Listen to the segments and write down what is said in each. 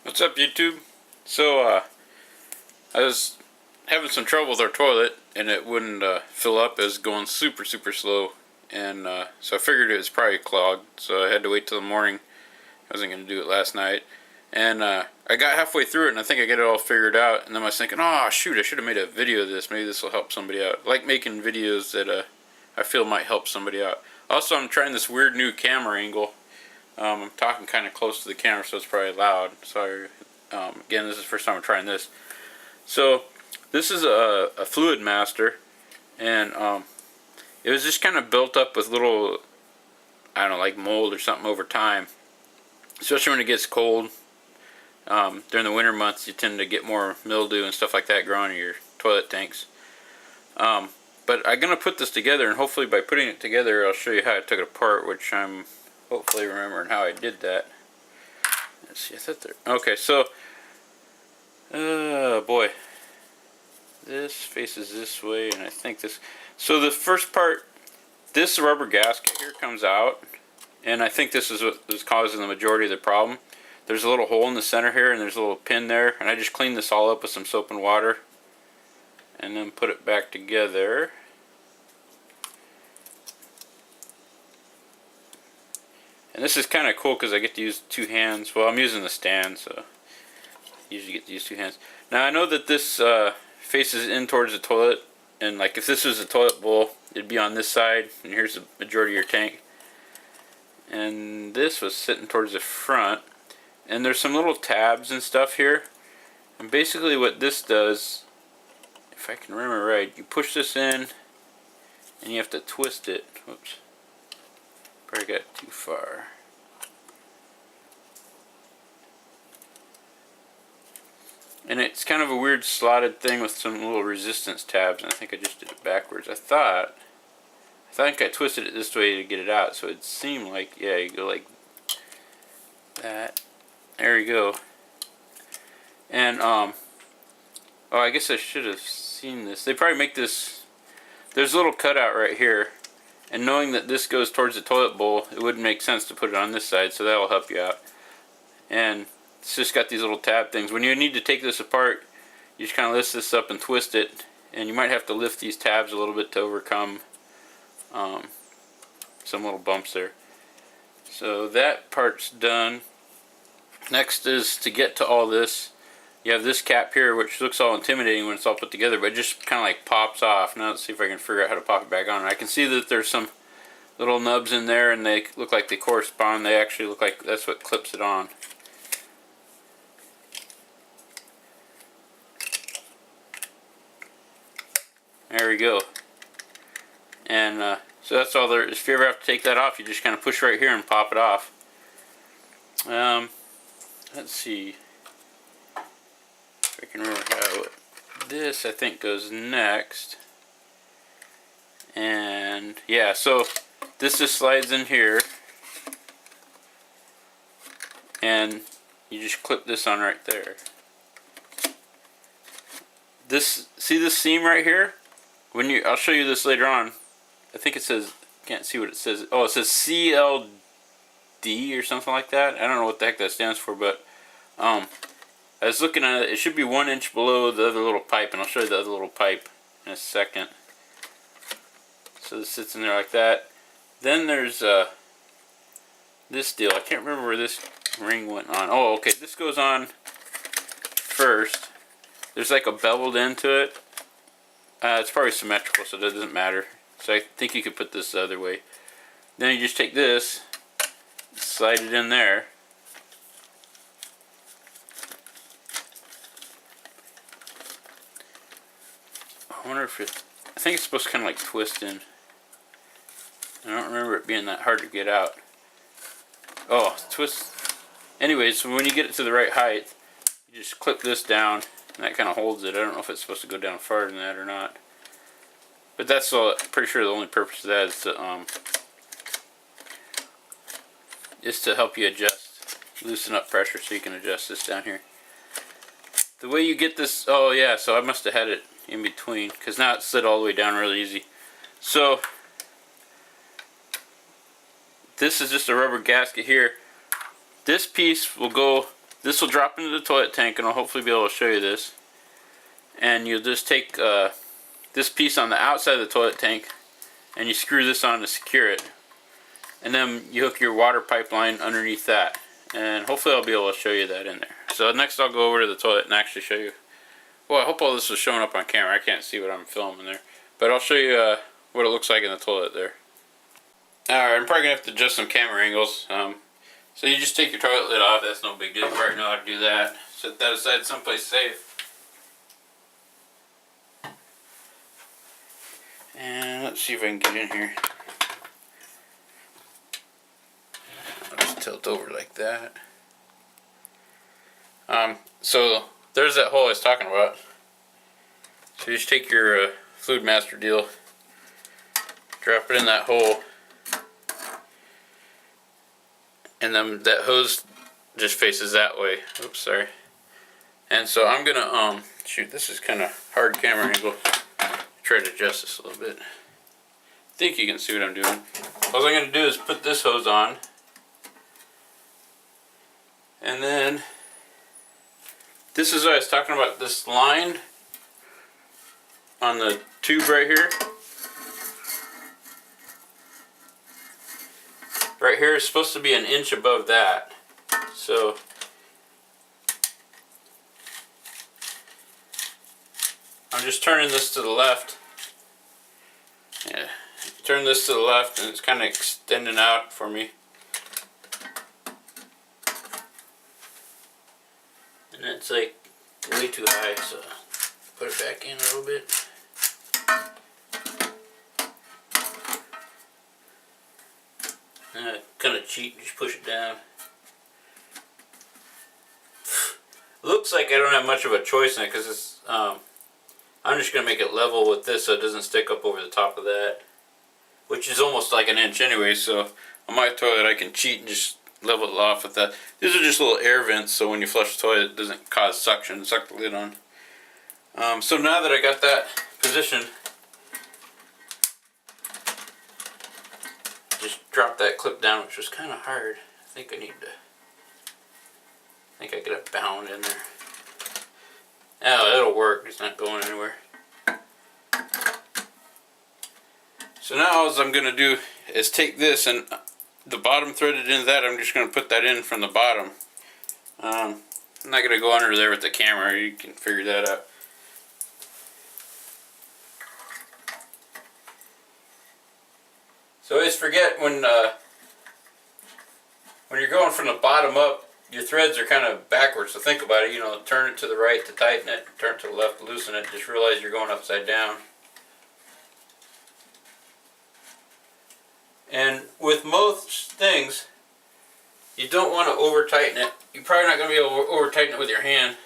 What's up, YouTube? I was having some trouble with our toilet and it wouldn't fill up. It was going super slow, and so I figured it was probably clogged, so I had to wait till the morning. I wasn't going to do it last night, and I got halfway through it and I think I get it all figured out, and then I was thinking, oh shoot, I should have made a video of this. Maybe this will help somebody out. I like making videos that I feel might help somebody out. Also, I'm trying this weird new camera angle. I'm talking kind of close to the camera, so it's probably loud. Sorry. Again, this is the first time I'm trying this. So, this is a Fluidmaster, and it was just kind of built up with little, I don't know, like mold or something over time. Especially when it gets cold. During the winter months, you tend to get more mildew and stuff like that growing in your toilet tanks. But I'm going to put this together, and hopefully by putting it together, I'll show you how I took it apart, which I'm hopefully remembering how I did that. Let's see, I thought there. Okay, so, boy, this faces this way, and I think this. So the first part, this rubber gasket here comes out, and I think this is what is causing the majority of the problem. There's a little hole in the center here, and there's a little pin there, and I just cleaned this all up with some soap and water, and then put it back together. And this is kind of cool because I get to use two hands. Well, I'm using the stand, so I usually get to use two hands. Now, I know that this faces in towards the toilet, and like if this was a toilet bowl, it'd be on this side, and here's the majority of your tank. And this was sitting towards the front, and there's some little tabs and stuff here. And basically what this does, if I can remember right, you push this in, and you have to twist it. Whoops. Probably got too far. And it's kind of a weird slotted thing with some little resistance tabs, and I think I just did it backwards. I think I twisted it this way to get it out, so it seemed like, yeah, you go like that. There you go. And, oh, I guess I should have seen this. They probably make this, there's a little cutout right here. And knowing that this goes towards the toilet bowl, it wouldn't make sense to put it on this side, so that will help you out. And it's just got these little tab things. When you need to take this apart, you just kind of lift this up and twist it, and you might have to lift these tabs a little bit to overcome some little bumps there. So that part's done. Next is to get to all this. You have this cap here, which looks all intimidating when it's all put together, but it just kind of like pops off. Now let's see if I can figure out how to pop it back on. I can see that there's some little nubs in there, and they look like they correspond. They actually look like that's what clips it on. There we go. And so that's all there is. If you ever have to take that off, you just kind of push right here and pop it off. Let's see. I can remember how this, I think, goes next. And yeah, so this just slides in here, and you just clip this on right there. This, see this seam right here? When you, I'll show you this later on. I think it says, can't see what it says. Oh, it says CLD or something like that. I don't know what the heck that stands for, but I was looking at it, it should be 1 inch below the other little pipe, and I'll show you the other little pipe in a second. So this sits in there like that. Then there's this deal. I can't remember where this ring went on. Oh, okay, this goes on first. There's like a beveled end to it. It's probably symmetrical, so that doesn't matter. So I think you could put this the other way. Then you just take this, slide it in there. I wonder if it, I think it's supposed to kind of like twist in. I don't remember it being that hard to get out. Oh, twist. Anyways, so when you get it to the right height, you just clip this down, and that kind of holds it. I don't know if it's supposed to go down farther than that or not. But that's all, pretty sure the only purpose of that is to help you adjust, loosen up pressure so you can adjust this down here. The way you get this, oh yeah, so I must have had it in between, because now it slid all the way down really easy. So this is just a rubber gasket here. This piece will go this will drop into the toilet tank, and I'll hopefully be able to show you this. And you'll just take this piece on the outside of the toilet tank, and you screw this on to secure it. And then you hook your water pipeline underneath that. And hopefully I'll be able to show you that in there. So next I'll go over to the toilet and actually show you. Well, I hope all this is showing up on camera. I can't see what I'm filming there. But I'll show you what it looks like in the toilet there. Alright, I'm probably going to have to adjust some camera angles. So you just take your toilet lid off. That's no big deal. You already know how to do that. Set that aside someplace safe. And let's see if I can get in here. I'll just tilt over like that. So there's that hole I was talking about. So you just take your Fluidmaster deal, drop it in that hole, and then that hose just faces that way. Oops, sorry. And so I'm gonna shoot, this is kind of hard camera angle. Try to adjust this a little bit. I think you can see what I'm doing. All I'm gonna do is put this hose on, and then this is what I was talking about, this line on the tube right here. Right here is supposed to be an inch above that. So I'm just turning this to the left. Yeah, turn this to the left and it's kind of extending out for me. And it's like way too high, so put it back in a little bit. Kind of cheat, just push it down. Looks like I don't have much of a choice in it because it's I'm just going to make it level with this so it doesn't stick up over the top of that, which is almost like an inch anyway. So on my toilet I can cheat and just level it off with that. These are just little air vents, so when you flush the toilet it doesn't cause suction. Suck the lid on. So now that I got that positioned, just drop that clip down, which was kind of hard. I think I get it bound in there. Oh, it'll work. It's not going anywhere. So now all I'm going to do is take this and the bottom threaded into that. I'm just going to put that in from the bottom. I'm not going to go under there with the camera. You can figure that out. So I always forget when you're going from the bottom up, your threads are kind of backwards, so think about it. You know, turn it to the right to tighten it, turn it to the left to loosen it. Just realize you're going upside down. And with most things, you don't want to over tighten it. You're probably not going to be able to over tighten it with your hand.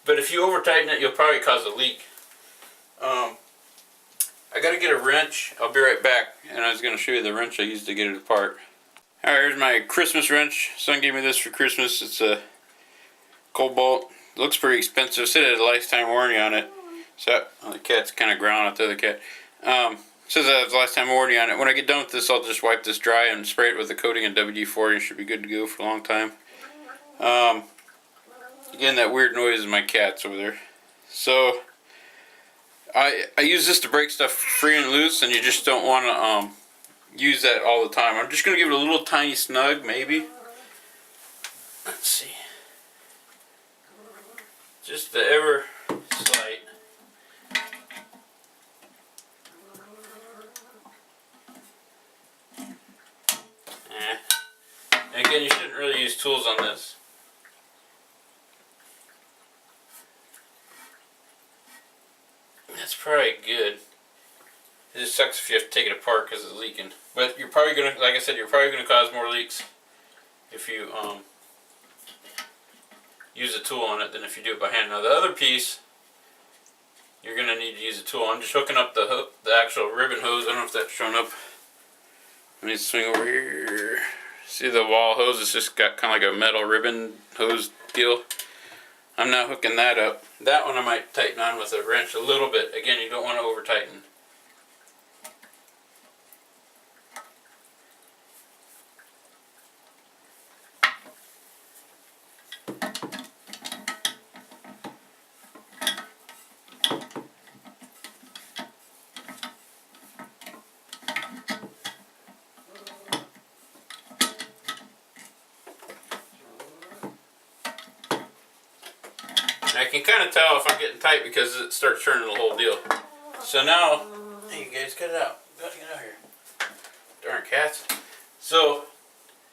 But if you over tighten it, you'll probably cause a leak. I got to get a wrench. I'll be right back. And I was going to show you the wrench I used to get it apart. Alright, here's my Christmas wrench. Son gave me this for Christmas. It's a Cobalt. It looks pretty expensive. It said it had a lifetime warranty on it. So, the cat's kind of growling at the other cat. It says it has a lifetime warranty on it. When I get done with this, I'll just wipe this dry and spray it with a coating of WD-40 and it should be good to go for a long time. Again, that weird noise is my cats over there. So, I use this to break stuff free and loose, and you just don't want to use that all the time. I'm just going to give it a little tiny snug, maybe. Let's see. Just the ever slight. And again, you shouldn't really use tools on this. That's probably good. It just sucks if you have to take it apart because it's leaking. But you're probably gonna, like I said, you're probably gonna cause more leaks if you use a tool on it than if you do it by hand. Now the other piece, you're gonna need to use a tool. I'm just hooking up the actual ribbon hose. I don't know if that's showing up. I need to swing over here. See the wall hose? It's just got kind of like a metal ribbon hose deal. I'm now hooking that up. That one I might tighten on with a wrench a little bit. Again, you don't want to over tighten. And I can kind of tell if I'm getting tight because it starts turning the whole deal. So now, hey, you guys, cut it out. Got to get out here. Darn cats. So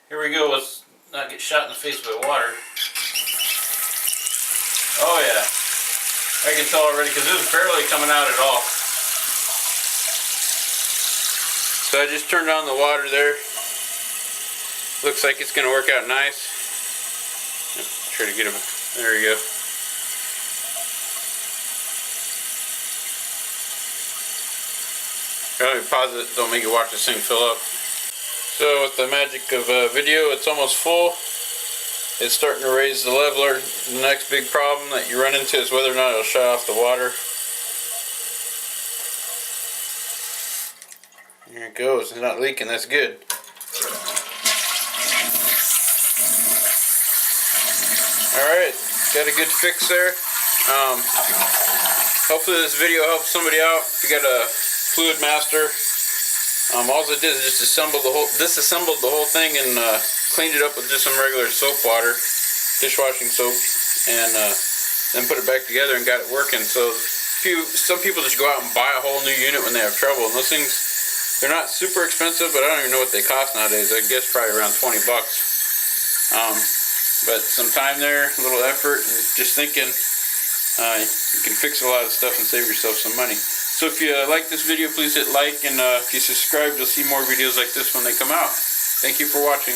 here we go. Let's not get shot in the face by water. Oh yeah, I can tell already because this is barely coming out at all. So I just turned on the water there. Looks like it's going to work out nice. Try to get him. There we go. Let me pause it. Don't make you watch this thing fill up. So with the magic of video, it's almost full. It's starting to raise the leveler. The next big problem that you run into is whether or not it'll shut off the water. There it goes. It's not leaking. That's good. Alright, got a good fix there. Hopefully this video helps somebody out. If you got a Fluidmaster, all it did is just disassembled the whole thing and cleaned it up with just some regular soap water, dishwashing soap, and then put it back together and got it working. So some people just go out and buy a whole new unit when they have trouble, and those things, they're not super expensive, but I don't even know what they cost nowadays. I guess probably around 20 bucks. But some time there, a little effort, and just thinking, you can fix a lot of stuff and save yourself some money. So if you like this video, please hit like, and if you subscribe, you'll see more videos like this when they come out. Thank you for watching.